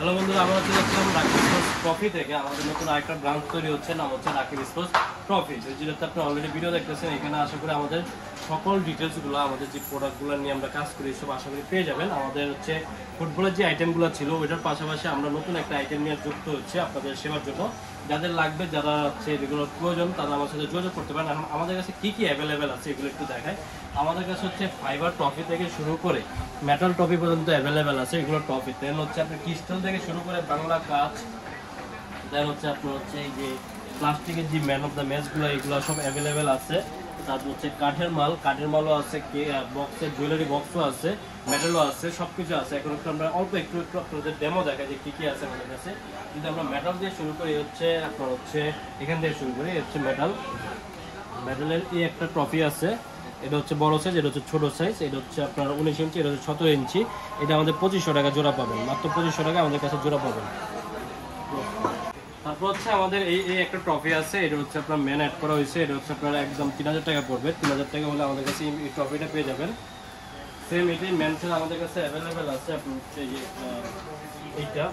Hello বন্ধুরা, আমরা চলে আসলাম রাকিব স্পোর্টস ট্রফি থেকে। আমাদের নতুন আরেকটা ব্রাঞ্চ তৈরি হচ্ছে, নাম হচ্ছে রাকিব স্পোর্টস ট্রফি। যেটাতে আপনি অলরেডি ভিডিও দেখতেছেন। এখানে আশা করি আমাদের সকল ডিটেলসগুলো, আমাদের যে প্রোডাক্টগুলো নিয়ে আমরা কাজ করি সব আশা করি পেয়ে যাবেন। আমাদের হচ্ছে ফুটবলের যে আইটেমগুলো ছিল ওইটার পাশাপাশি আমরা নতুন একটা আইটেম নিয়ে যুক্ত হচ্ছে আপনাদের সেবার জন্য। যাদের লাগবে, যারা হচ্ছে এগুলোর প্রয়োজন, তারা আমার সাথে যোগাযোগ করতে পারেন। আমাদের কাছে কী কী অ্যাভেলেবেল আছে এগুলো একটু দেখায়। আমাদের কাছে হচ্ছে ফাইবার ট্রফি থেকে শুরু করে মেটাল ট্রফি পর্যন্ত অ্যাভেলেবেল আছে। এগুলো ট্রফি দেন হচ্ছে আপনার ক্রিস্টাল থেকে শুরু করে বাংলা কাচ, দেন হচ্ছে আপনার হচ্ছে এই যে প্লাস্টিকের যে ম্যান অফ দ্য ম্যাচগুলো, এগুলো সব অ্যাভেলেবেল আছে। তারপর হচ্ছে কাঠের মালও আছে, বক্সের জুয়েলারি বক্সও আছে, মেটালও আছে, সব কিছু আছে। এখন একটু আমরা অল্প একটু আপনাদের ডেমো দেখাই যে কী কী আছে আমাদের কাছে। কিন্তু আমরা মেটাল দিয়ে শুরু করি, হচ্ছে আপনার হচ্ছে এখান থেকে শুরু করি। হচ্ছে মেটালের এই একটা ট্রফি আছে। এটা হচ্ছে বড় সাইজ, এটা হচ্ছে ছোট সাইজ। এটা হচ্ছে আপনার 19 ইঞ্চি, এটা হচ্ছে 17 ইঞ্চি। এটা আমাদের 2500 টাকা জোড়া পাবেন, মাত্র 2500 টাকা আমাদের কাছে জোড়া পাবেন। তারপর হচ্ছে আমাদের এই একটা ট্রফি আছে। এটা হচ্ছে আপনার মেন অ্যাড করা হয়েছে। এটা হচ্ছে আপনার একদম 3000 টাকা পড়বে। 3000 টাকা হলে আমাদের কাছে এই ট্রফিটা পেয়ে যাবেন। সেম এটাই মেনশন আমাদের কাছে অ্যাভেলেবেল আছে। আপনি হচ্ছে এই যে এইটা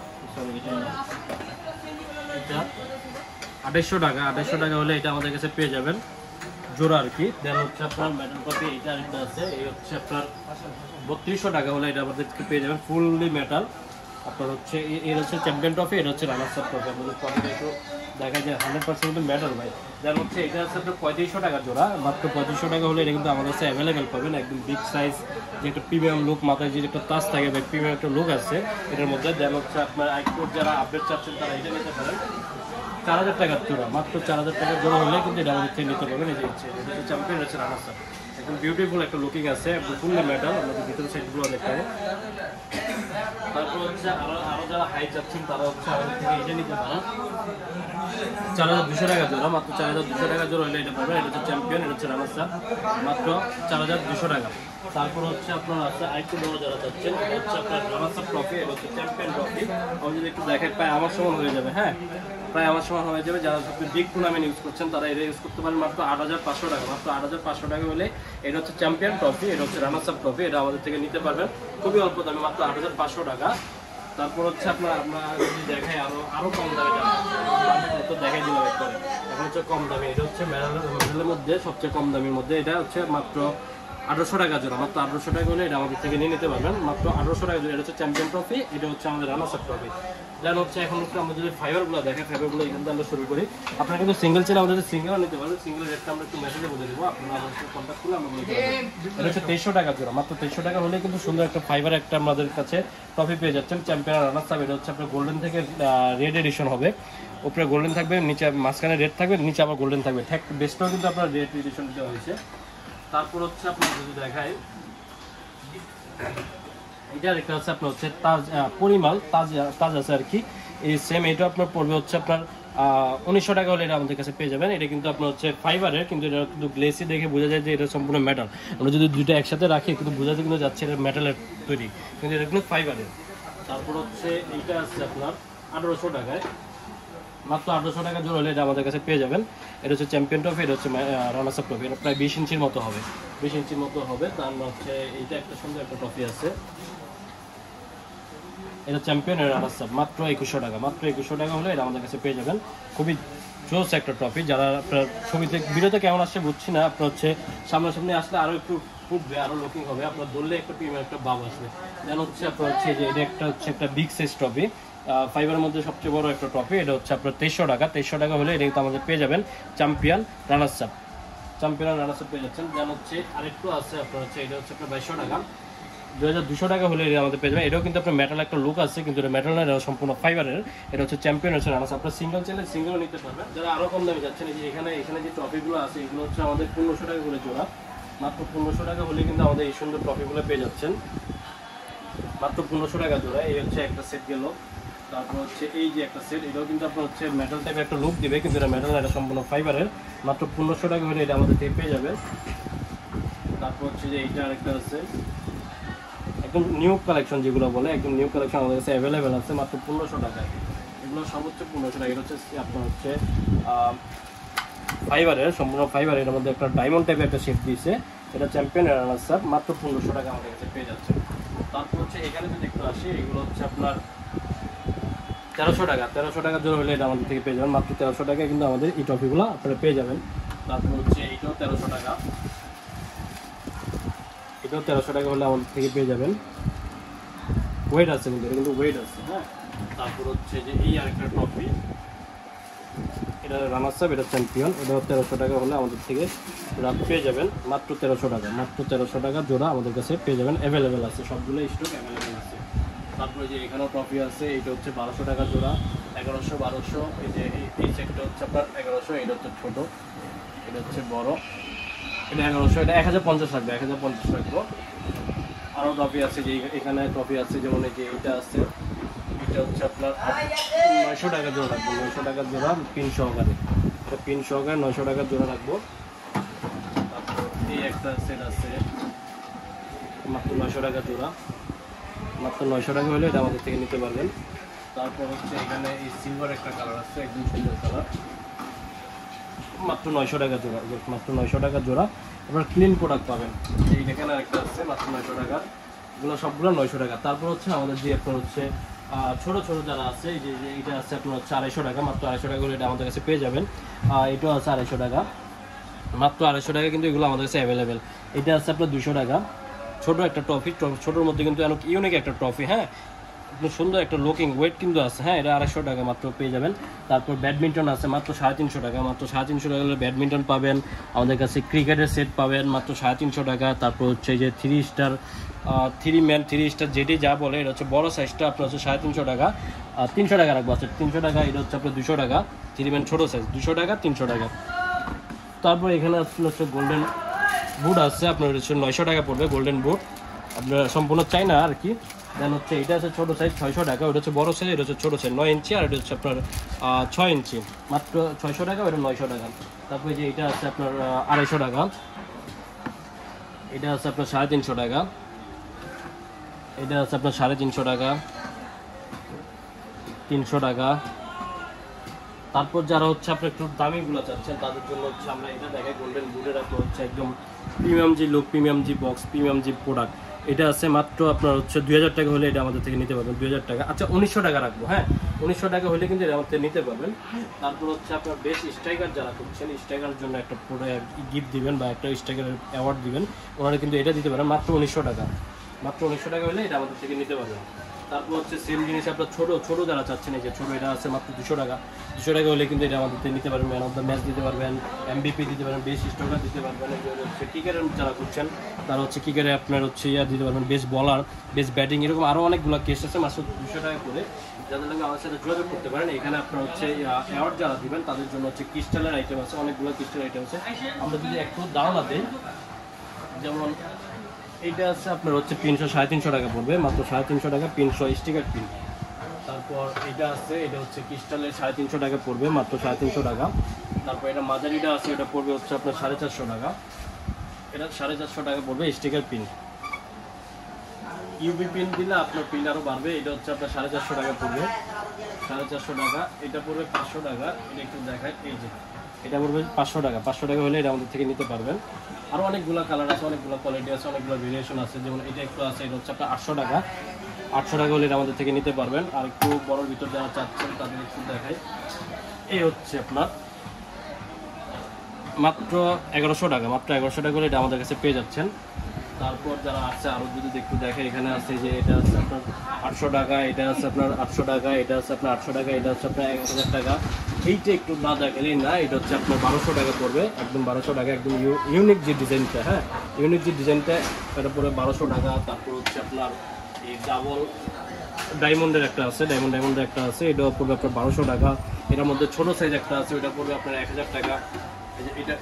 2800 টাকা হলে এটা আমাদের কাছে পেয়ে যাবেন জোড়া আর কি। দেন হচ্ছে আপনার মেটাল কপি এটা আরেকটা আছে। এই হচ্ছে আপনার 3200 টাকা হলে এটা আমাদের পেয়ে যাবেন ফুললি মেটাল। আপনার হচ্ছে এর হচ্ছে চ্যাম্পিয়ন ট্রফি, এটা হচ্ছে রানার্স আপ ট্রফি। আমাদের ট্রফিটা একটু দেখা যায় 100% মেটাল ভাই। দেন হচ্ছে এটা হচ্ছে আপনার 3500 টাকা জোড়া, মাত্র 3500 টাকা হলে এটা কিন্তু আমাদের কাছে অ্যাভেলেবেল পাবেন। একদম বিগ সাইজ, যে একটা প্রিমিয়াম লুক, মাথায় যে একটা তাজ থাকে ভাই, প্রিমিয়াম একটা লুক আছে এটার মধ্যে। দেন হচ্ছে আপনার আইকোড যারা আপডেট চাচ্ছেন তারা এটা নিতে পারেন। 4000 টাকার জোড়া, মাত্র 4000 টাকার জোড়া হলে কিন্তু এটা আমাদের থেকে নিতে পারবেন। এই যে এটা হচ্ছে চ্যাম্পিয়ন, হচ্ছে রানার্স আপ। একদম বিউটিফুল একটা লুকিং আছে, ফুললি মেটাল। আমাদের ভিতরে সাইডগুলো দেখায়। তারপর হচ্ছে আরো যারা হাই চাচ্ছেন তারা হচ্ছে আমাদের থেকে এটা নিতে পারেন। 4200 টাকা জোড়া, মাত্র 4200 টাকা জোড়া হলে এটা পাবেন। এটা হচ্ছে চ্যাম্পিয়ন, এটা হচ্ছে রানার্স আপ, মাত্র 4200 টাকা। তারপর হচ্ছে আপনার আছে আরেকটু বড় যারা চাচ্ছেন, এটা হচ্ছে আপনার রানার্স আপ ট্রফি, এটা হচ্ছে চ্যাম্পিয়ন ট্রফি। আমি যদি একটু দেখাই, প্রায় আমার সমান হয়ে যাবে। হ্যাঁ, প্রায় আমার সমান হয়ে যাবে। যারা সবচেয়ে বিগ টুর্নামেন্ট ইউজ করছেন তারা এটা ইউজ করতে পারেন। মাত্র 8500 টাকা, মাত্র 8500 টাকা হলে এটা হচ্ছে চ্যাম্পিয়ন ট্রফি, এটা হচ্ছে রানার্স আপ ট্রফি। এটা আমাদের থেকে নিতে পারবেন খুবই অল্প দামে, মাত্র 8500 টাকা। তারপর হচ্ছে আমরা যদি দেখাই আরো কম দামে তো দেখাই দিলাম একবারে। এখন হচ্ছে কম দামে, এটা হচ্ছে মেডেলের মধ্যে সবচেয়ে কম দামের মধ্যে। এটা হচ্ছে মাত্র 1800 টাকা জোড়া, মাত্র 1800 টাকা হলে এটা আমাদের থেকে নিয়ে নিতে পারবেন। মাত্র 1800 টাকা জোড়া। এটা হচ্ছে চ্যাম্পিয়ন ট্রফি, এটা হচ্ছে আমাদের রানার্স আপ ট্রফি। দেন হচ্ছে এখন হচ্ছে আমরা যদি ফাইবারগুলো দেখেন, ফাইবারগুলো এখান থেকে আমরা শুরু করি। আপনারা কিন্তু সিঙ্গেল চাইলে আমাদের সিঙ্গেলও নিতে পারবেন। সিঙ্গেল রেটটা আমরা একটু মেসেজে বলে দেবো, আপনারা আমাদের সাথে কন্ট্যাক্ট করলে আমরা বলতে পারবো। এটা হচ্ছে 2300 টাকা জোড়া, মাত্র 2300 টাকা হলে কিন্তু সুন্দর একটা ফাইবার একটা আমাদের কাছে ট্রফি পেয়ে যাচ্ছেন। Champion runners up. এটা হচ্ছে আপনার গোল্ডেন থেকে রেড এডিশন হবে। উপরে গোল্ডেন থাকবে, নিচে মাঝখানে রেড থাকবে, নিচে আবার গোল্ডেন থাকবে। বেস্টটাও কিন্তু আপনার রেড এডিশন দেওয়া হয়েছে। তারপর হচ্ছে আপনার যদি দেখায়, এটা একটা হচ্ছে আপনার হচ্ছে পরিমাল তাজ আছে আর কি। এই সেম এটা আপনার পড়বে হচ্ছে আপনার 1900 টাকা হলে এটা আমাদের কাছে পেয়ে যাবেন। এটা কিন্তু আপনার হচ্ছে ফাইবারের, কিন্তু এটা কিন্তু গ্লেসি দেখে বোঝা যায় যে এটা সম্পূর্ণ মেটাল। আমরা যদি দুইটা একসাথে রাখি কিন্তু বোঝাতে কিন্তু যাচ্ছে এটা মেটালের তৈরি, কিন্তু এটা কিন্তু ফাইবারের। তারপর হচ্ছে এইটা আছে আপনার 1800 টাকায়, মাত্র 1800 টাকা জোড়া হলে এটা আমাদের কাছে পেয়ে যাবেন। এটা হচ্ছে চ্যাম্পিয়ন ট্রফি, এটা হচ্ছে রানার্স আপ ট্রফি। এটা প্রায় 20 ইঞ্চির মতো হবে, 20 ইঞ্চির মতো হবে। তার হচ্ছে এইটা একটা সুন্দর একটা ট্রফি আছে, এটা চ্যাম্পিয়ন, এর রানার্স আপ, মাত্র 2100 টাকা। মাত্র 2100 টাকা হলে এটা আমাদের কাছে পেয়ে যাবেন। খুবই জোস একটা ট্রফি। যারা আপনার ছবিতে ভিডিওতে কেমন আসছে বুঝছি না, আপনার হচ্ছে সামনাসামনি আসলে আরও একটু ফুটবে, আরও লুকিং হবে, আপনার ধরলে একটা প্রিমিয়াম একটা ভাব আসবে। দেন হচ্ছে আপনার হচ্ছে যে এটা একটা হচ্ছে একটা বিগ সাইজ ট্রফি, ফাইবারের মধ্যে সবচেয়ে বড় একটা ট্রফি। এটা হচ্ছে আপনার 2300 টাকা। 2300 টাকা হলে এটা কিন্তু আমাদের পেয়ে যাবেন champion runners up, champion runners up পেয়ে যাচ্ছেন। দেন হচ্ছে আরেকটু আছে আপনার হচ্ছে এটা হচ্ছে আপনার 2200 টাকা, 2200 টাকা হলে এটা আমাদের পেয়ে যাবেন। এটাও কিন্তু আপনার মেটাল একটা লুক আছে, কিন্তু এটা মেটাল না, এটা সম্পূর্ণ ফাইবারের। এটা হচ্ছে চ্যাম্পিয়ন, হচ্ছে রানার্স আপ। আপনার সিঙ্গেল চাইলে সিঙ্গেলও নিতে পারবেন। যারা আরও কম দামে যাচ্ছেন, এই যে এখানে যে ট্রফিগুলো আছে এগুলো হচ্ছে আমাদের 1500 টাকা করে জোড়া। মাত্র 1500 টাকা হলে কিন্তু আমাদের এই সুন্দর ট্রফিগুলো পেয়ে যাচ্ছেন, মাত্র 1500 টাকা জোড়া। এই হচ্ছে একটা সেট গেল। তারপর হচ্ছে এই যে একটা সেট, এটাও কিন্তু আপনার হচ্ছে মেটাল টাইপের একটা লুক দিবে, কিন্তু এটা মেটাল না, এটা সম্পূর্ণ ফাইবারের। মাত্র 1500 টাকা হলে এটা আমাদের থেকে পেয়ে যাবে। তারপর হচ্ছে যে এইটা আরেকটা আছে, একদম নিউ কালেকশন যেগুলো বলে, একদম নিউ কালেকশন আমাদের কাছে অ্যাভেলেবেল আছে মাত্র 1500 টাকায়। এগুলো সর্বোচ্চ 1500 টাকা। এটা হচ্ছে আপনার হচ্ছে ফাইবারের, সম্পূর্ণ ফাইবারের। এর মধ্যে একটা ডায়মন্ড টাইপের একটা শেপ দিয়েছে। এটা চ্যাম্পিয়ন রানার্স আপ, মাত্র 1500 টাকা আমাদের কাছে পেয়ে যাচ্ছে। তারপর হচ্ছে এখানে যদি একটু আসি, এগুলো হচ্ছে আপনার 1300 টাকা জোড়া হলে এটা আমাদের থেকে পেয়ে যাবেন। মাত্র 1300 টাকায় কিন্তু আমাদের এই ট্রফিগুলো আপনারা পেয়ে যাবেন। তারপর হচ্ছে এইটাও 1300 টাকা, এটাও 1300 টাকা হলে আমাদের থেকে পেয়ে যাবেন। ওয়েট আছে কিন্তু, এটা কিন্তু ওয়েট আছে। হ্যাঁ, তারপর হচ্ছে যে এই আরেকটা ট্রফি, এটা রানার্স আপ, এটা চ্যাম্পিয়ন, এটাও 1300 টাকা হলে আমাদের থেকে পেয়ে যাবেন। মাত্র 1300 টাকা, মাত্র 1300 টাকা জোড়া আমাদের কাছে পেয়ে যাবেন। অ্যাভেলেবেল আছে, সবগুলো স্টক অ্যাভেলেবেল আছে। তারপরে যে এখানেও ট্রফি আছে, এটা হচ্ছে 1200 টাকা জোড়া, 1100 1200। এই যে এই সেটটা হচ্ছে আপনার 1100, এটা হচ্ছে ছোটো, এটা হচ্ছে বড়, এটা 1100, এটা 1050 রাখবে, 1050 রাখবো। আরও ট্রফি আছে, যে এখানে ট্রফি আছে, যেমন এই যে এটা আছে, এটা হচ্ছে আপনার 900 টাকা জোড়া রাখবো, 900 টাকা জোড়া পিন সহকারে, এটা পিন সহকারে 900 টাকা জোড়া রাখবো। তারপর এই একটা সেট আছে, মাত্র 900 টাকা জোড়া, মাত্র 900 টাকা হলে এটা আমাদের থেকে নিতে পারবেন। তারপর হচ্ছে এখানে এই সিলভার একটা কালার আছে, একদম সুন্দর কালার, মাত্র 900 টাকা জোড়া, মাত্র 900 টাকা জোড়া। আপনার ক্লিন প্রোডাক্ট পাবেন। এই এখানে একটা আছে মাত্র 900 টাকা, এগুলো সবগুলো 900 টাকা। তারপর হচ্ছে আমাদের যে আপনার হচ্ছে ছোট ছোট যারা আছে, এই যে এটা আছে আপনার হচ্ছে 250 টাকা, মাত্র 250 টাকা হলে এটা আমাদের কাছে পেয়ে যাবেন। এটাও আছে 250 টাকা, মাত্র 250 টাকা, কিন্তু এগুলো আমাদের কাছে অ্যাভেলেবেল। এটা আছে আপনার 200 টাকা, ছোট একটা ট্রফি, ছোটোর মধ্যে কিন্তু অনেক ইউনিক একটা ট্রফি। হ্যাঁ, সুন্দর একটা লুকিং, ওয়েট কিন্তু আছে। হ্যাঁ, এটা 250 টাকা মাত্র পেয়ে যাবেন। তারপর ব্যাডমিন্টন আছে মাত্র 350 টাকা, মাত্র 350 টাকা হলে ব্যাডমিন্টন পাবেন। আমাদের কাছে ক্রিকেটের সেট পাবেন মাত্র 350 টাকা। তারপর হচ্ছে যে 3 স্টার, 3 ম্যান 3 স্টার যেটি যা বলে, এটা হচ্ছে বড় সাইজটা আপনার হচ্ছে 350 টাকা, 300 টাকা রাখবো। আচ্ছা 300 টাকা, এটা হচ্ছে আপনার 200 টাকা, 3 ম্যান ছোটো সাইজ 200 টাকা, 300 টাকা। তারপর এখানে হচ্ছে গোল্ডেন বুট আছে, আপনার হচ্ছে 900 টাকা পড়বে গোল্ডেন বুট, আপনার সম্পূর্ণ চাইনা আর কি। দেন হচ্ছে এটা আছে ছোটো সাইজ 600 টাকা, ওটা হচ্ছে বড়ো সাইজ, এটা হচ্ছে ছোটো সাইজ 9 ইঞ্চি, আর এটা হচ্ছে আপনার 6 ইঞ্চি, মাত্র 600 টাকা, ওটা 900 টাকা। তারপরে যে এটা আছে আপনার 250 টাকা, এটা আছে আপনার 350 টাকা, এটা আছে আপনার 350 টাকা, 300 টাকা। তারপর যারা হচ্ছে আপনার একটু দামিগুলো চাচ্ছেন, তাদের জন্য হচ্ছে আমরা এটা দেখাই, গোল্ডেন বুটের আপনার হচ্ছে একদম প্রিমিয়াম জি লুক, প্রিমিয়াম জি বক্স, প্রিমিয়াম জি প্রোডাক্ট। এটা আছে মাত্র আপনার হচ্ছে 2000 টাকা হলে এটা আমাদের থেকে নিতে পারবেন, 2000 টাকা। আচ্ছা 1900 টাকা রাখবো। হ্যাঁ, 1900 টাকা হলে কিন্তু এটা আমাদের থেকে নিতে পারবেন। তারপর হচ্ছে আপনার বেস্ট স্ট্রাইকার যারা করছেন, স্ট্রাইকারের জন্য একটা প্রোডাক্ট গিফট দিবেন বা একটা স্ট্রাইকারের অ্যাওয়ার্ড দিবেন, ওনারা কিন্তু এটা দিতে পারেন মাত্র 1900 টাকা, মাত্র 1900 টাকা হলে এটা আমাদের থেকে নিতে পারবেন। তারপর হচ্ছে সেম জিনিস আপনার ছোটো যারা চাচ্ছেন, এই যে ছোটো, এটা আছে মাত্র 200 টাকা, 200 টাকা হলে কিন্তু এটা আমাদের নিতে পারবেন। ম্যান অফ দ্য ম্যাচ দিতে পারবেন, MVP দিতে পারবেন, বেস্ট স্ট্রাইকার দিতে পারবেন। হচ্ছে কিকারের যারা করছেন, তারা হচ্ছে কিকারে আপনার হচ্ছে দিতে পারবেন, বেস্ট বলার, বেস্ট ব্যাটিং, এরকম আরও অনেকগুলো কেস আছে মাত্র 200 টাকা করে, যাদের লাগে আমাদের সাথে যোগাযোগ করতে পারেন। এখানে আপনার হচ্ছে অ্যাওয়ার্ড যারা দিবেন তাদের জন্য হচ্ছে ক্রিস্টালের আইটেম আছে, অনেকগুলো ক্রিস্টাল আইটেম আছে। আমরা যদি একটু ধারণা দিই, যেমন এইটা আছে আপনার হচ্ছে 350 টাকা পড়বে, মাত্র 350 টাকা, 300 স্টিকার পিন। তারপর এটা আছে, এটা হচ্ছে ক্রিস্টালের 350 টাকা পড়বে, মাত্র 350 টাকা। তারপর এটা মাঝারিটা আছে, এটা পড়বে হচ্ছে আপনার 450 টাকা, এটা 450 টাকা পড়বে স্টিকার পিন। ইউবি পিন দিলে আপনার পিন আরও বাড়বে, এটা হচ্ছে আপনার 450 টাকা পড়বে, 450 টাকা। এটা পড়বে 500 টাকা, এটা একটু দেখায়, এই যে এটা পড়বে 500 টাকা, 500 টাকা হলে এটা আমাদের থেকে নিতে পারবেন। আরও অনেকগুলো কালার আছে, অনেকগুলো কোয়ালিটি আছে, অনেকগুলো ভেরিয়েশন আছে। যেমন এটা একটু আছে, এটা হচ্ছে আপনার 800 টাকা, 800 টাকা হলে এটা আমাদের থেকে নিতে পারবেন। আর একটু বড়োর ভিতর যারা চাচ্ছেন তাদের একটু দেখায়, এই হচ্ছে আপনার মাত্র 1100 টাকা, মাত্র 1100 টাকা হলে এটা আমাদের কাছে পেয়ে যাচ্ছেন। তারপর যারা আছে আরও যদি একটু দেখে, এখানে আছে যে এটা আছে আপনার 800 টাকা, এটা আছে আপনার 800 টাকা, এটা আছে আপনার 800 টাকা, এটা হচ্ছে আপনার 1000 টাকা। এইটা একটু না দেখালেই না, এটা হচ্ছে আপনার 1200 টাকা পড়বে, একদম 1200 টাকা, একদম ইউনিক যে ডিজাইনটা। হ্যাঁ, ইউনিক যে ডিজাইনটা, এটা পড়বে 1200 টাকা। তারপর হচ্ছে আপনার এই ডাবল ডায়মন্ডের একটা আছে, ডায়মন্ডের একটা আছে, এটাও পড়বে আপনার 1200 টাকা। এটার মধ্যে ছোটো সাইজ একটা আছে, ওইটা পড়বে আপনার 1000 টাকা,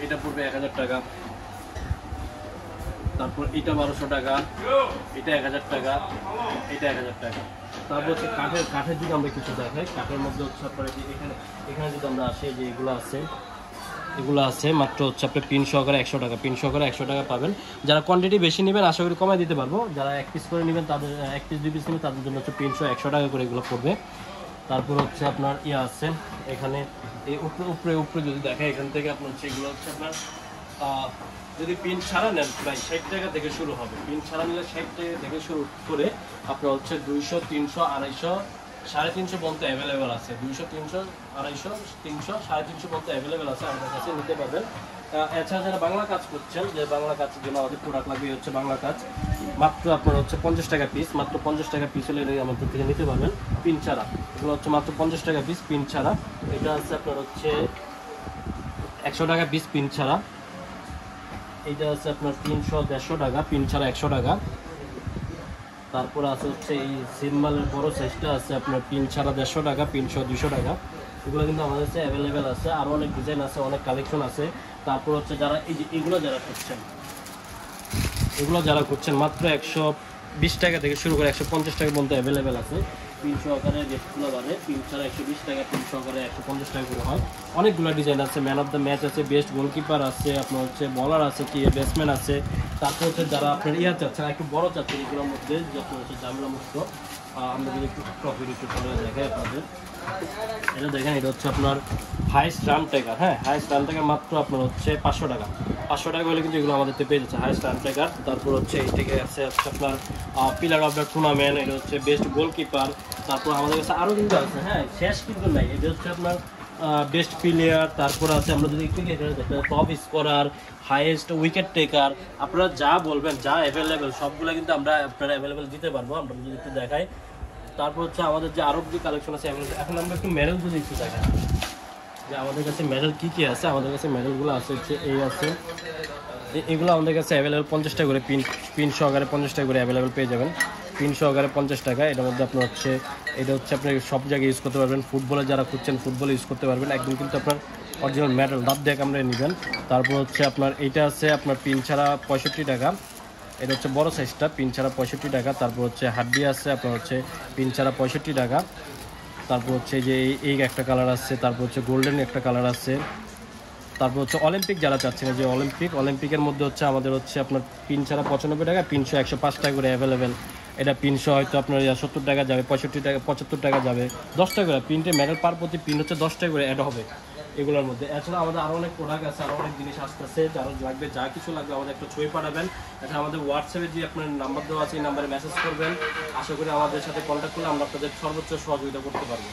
এটা পড়বে 1000 টাকা। তারপর এটা 1200 টাকা, এটা 1000 টাকা, এটা 1000 টাকা। তারপর হচ্ছে কাঠের যদি আমরা কিছু দেখাই, কাঠের মধ্যে হচ্ছে আপনার এখানে যদি আমরা আসি, যে এগুলো আছে মাত্র হচ্ছে আপনার পিন সহকারে 100 টাকা, পিন সহকারে 100 টাকা পাবেন। যারা কোয়ান্টিটি বেশি নেবেন আশা করি কমায় দিতে পারবো, যারা 1 পিস করে নেবেন, তাদের 1 পিস 2 পিস নেবেন, তাদের জন্য হচ্ছে 100 টাকা করে এগুলো পড়বে। তারপর হচ্ছে আপনার আছে এখানে এই উপরে যদি দেখায়, এখান থেকে আপনার হচ্ছে এগুলো হচ্ছে আপনার যদি পিন ছাড়া নেন প্রায় 60 টাকা থেকে শুরু হবে, পিন ছাড়া নিলে 60 টাকা থেকে শুরু করে আপনার হচ্ছে 200, 300, 250, 350 পর্যন্ত অ্যাভেলেবেল আছে, 200, 300, 250, 300, 350 পর্যন্ত অ্যাভেলেবেল আছে, আমাদের কাছে নিতে পারবেন। এছাড়া যারা বাংলা কাজ করছেন, যে বাংলা কাজের জন্য আমাদের প্রোডাক্ট লাগবে হচ্ছে বাংলা কাজ, মাত্র আপনার হচ্ছে 50 টাকা পিস, মাত্র 50 টাকা পিস হলে আমাদের থেকে নিতে পারবেন পিন ছাড়া। এগুলো হচ্ছে মাত্র 50 টাকা পিস পিন ছাড়া। এটা আছে আপনার হচ্ছে 100 টাকা পিস পিন ছাড়া। এইটা আছে আপনার 300, 150 টাকা পিন ছাড়া 100 টাকা। তারপর আছে হচ্ছে এই সিম্বালের বড় সাইজটা আছে আপনার পিন ছাড়া 150 টাকা, পিন সহ 200 টাকা। এগুলো কিন্তু আমাদের কাছে অ্যাভেলেবেল আছে, আরও অনেক ডিজাইন আছে, অনেক কালেকশন আছে। তারপর হচ্ছে যারা এই যে এগুলো যারা করছেন মাত্র 120 টাকা থেকে শুরু করে 150 টাকা পর্যন্ত অ্যাভেলেবেল আছে। পিন সহকারে রেটগুলো বাড়ে, পিন ছাড়া 120 টাকা, পিন সহকারে 150 টাকা করে হয়। অনেকগুলো ডিজাইন আছে, ম্যান অফ দ্য ম্যাচ আছে, বেস্ট গোলকিপার আছে, আপনার হচ্ছে বলার আছে, কি ব্যাটসম্যান আছে। তারপর হচ্ছে যারা আপনার চাচ্ছেন একটু বড় চাচ্ছেন এগুলোর মধ্যে, যত হচ্ছে ঝামেলা মুক্ত, আমরা যদি একটু প্রফিট একটু করে দেখাই আপনাদের। এটা দেখেন, এটা হচ্ছে আপনার হাইস্ট রান টেকার। হ্যাঁ, হাইস্ট রান টেকার মাত্র আপনার হচ্ছে 500 টাকা। 500 টাকা হলে কিন্তু এগুলো আমাদের পেয়ে যাচ্ছে হাইস্ট রান টেকার। তারপর হচ্ছে এই থেকে আছে আপনার পিলার অফ দ্য টুর্নামেন্ট, এটা হচ্ছে বেস্ট গোলকিপার। তারপর আমাদের কাছে আরও কিন্তু আছে, হ্যাঁ শেষ কিন্তু নাই। এটা হচ্ছে আপনার বেস্ট প্লেয়ার। তারপর আছে আমরা যদি একটু top scorer, highest wicket taker, আপনারা যা বলবেন, যা অ্যাভেলেবেল সবগুলো কিন্তু আমরা আপনারা অ্যাভেলেবেল দিতে পারবো। আমরা যদি একটু দেখাই, তারপর হচ্ছে আমাদের যে আরও যে কালেকশন আছে এখন আমরা একটু মেডেল যদি একটু দেখাই যে আমাদের কাছে মেডেল কী কী আছে। আমাদের কাছে মেডেলগুলো আছে হচ্ছে এই আছে, এগুলো আমাদের কাছে অ্যাভেলেবেল 50 টাকা করে, পিন সহকারে 50 টাকা করে অ্যাভেলেবেল পেয়ে যাবেন। পিন সহকারে 50 টাকা। এটার মধ্যে আপনার হচ্ছে এটা হচ্ছে আপনি সব জায়গায় ইউজ করতে পারবেন। ফুটবলে যারা খুঁজছেন ফুটবলে ইউজ করতে পারবেন, একদম কিন্তু আপনার অরিজিনাল মেডেল দাঁত দিয়ে আমরা নেবেন। তারপর হচ্ছে আপনার এইটা আছে আপনার পিন ছাড়া 65 টাকা। এটা হচ্ছে বড় সাইজটা, পিন ছাড়া 65 টাকা। তারপর হচ্ছে হাড্ডি আছে আপনার হচ্ছে পিন ছাড়া 65 টাকা। তারপর হচ্ছে যে এই একটা কালার আছে, তারপর হচ্ছে গোল্ডেন একটা কালার আছে। তারপর হচ্ছে অলিম্পিক যারা চাচ্ছেন, যে অলিম্পিকের মধ্যে হচ্ছে আমাদের হচ্ছে আপনার পিন ছাড়া 95 টাকা, পিনশো 105 টাকা করে অ্যাভেলেবেল। এটা পিনশো হয়তো আপনার 70 টাকা যাবে, 65 টাকা, 75 টাকা যাবে, 10 টাকা করে প্রিন্টে মেডেল পার প্রতি পিন হচ্ছে 10 টাকা করে অ্যাড হবে এগুলোর মধ্যে। এছাড়া আমাদের আরও অনেক প্রোডাক্ট আছে, আরও অনেক জিনিস আসতেছে। যারা লাগবে, যা কিছু লাগবে আমাদের একটা ছবি পাঠাবেন। এছাড়া আমাদের হোয়াটসঅ্যাপে যে আপনার নাম্বার দেওয়া আছে, এই নাম্বারে মেসেজ করবেন। আশা করি আমাদের সাথে কন্ট্যাক্ট করলে আমরা আপনাদের সর্বোচ্চ সহযোগিতা করতে পারবো।